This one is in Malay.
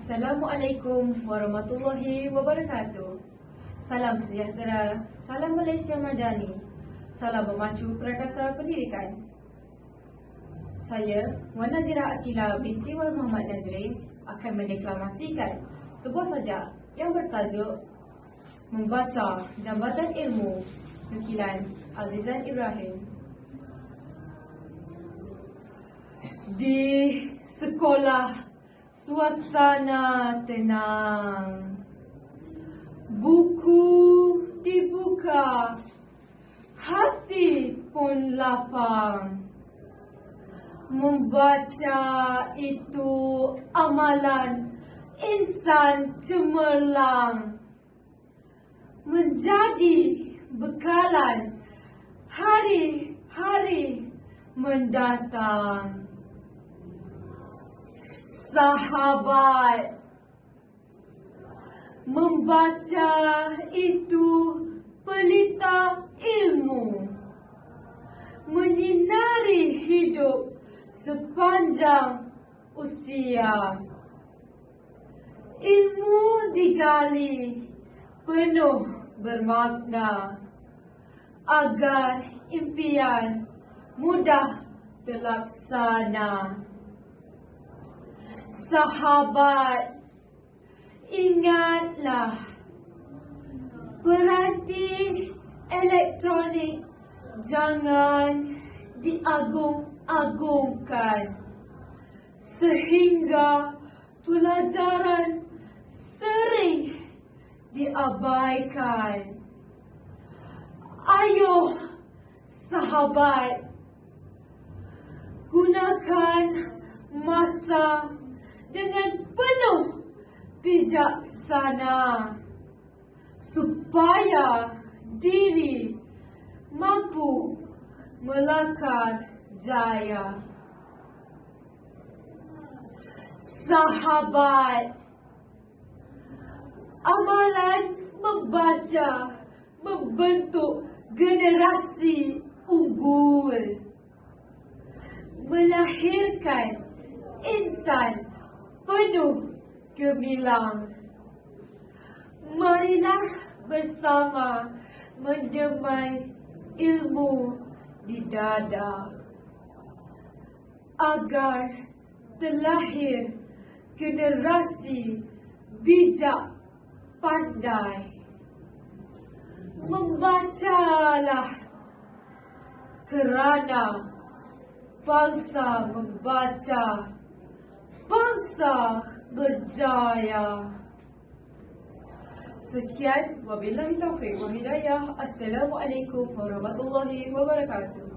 Assalamualaikum warahmatullahi wabarakatuh. Salam sejahtera, salam Malaysia Marjani, salam memacu prakasa pendidikan. Saya, Wan Nazirah Akila binti Wan Muhammad Nazrin akan mendeklamasikan sebuah sajak yang bertajuk Membaca Jambatan Ilmu nukilan Azizan Ibrahim. Di sekolah suasana tenang, buku dibuka, hati pun lapang. Membaca itu amalan insan cemerlang, menjadi bekalan hari-hari mendatang. Sahabat, membaca itu pelita ilmu, menyinari hidup sepanjang usia. Ilmu digali penuh bermakna, agar impian mudah terlaksana. Sahabat, ingatlah, peranti elektronik jangan diagung-agungkan, sehingga pelajaran sering diabaikan. Ayo sahabat, gunakan masa dengan penuh bijaksana, supaya diri mampu melakar jaya. Sahabat, amalan membaca membentuk generasi unggul, melahirkan insan penuh gemilang. Marilah bersama mendemai ilmu di dada, agar terlahir generasi bijak pandai. Membacalah, kerana bangsa membaca, bangsa berjaya. Sekian, wabillahi taufiq wa hidayah. Assalamualaikum warahmatullahi wabarakatuh.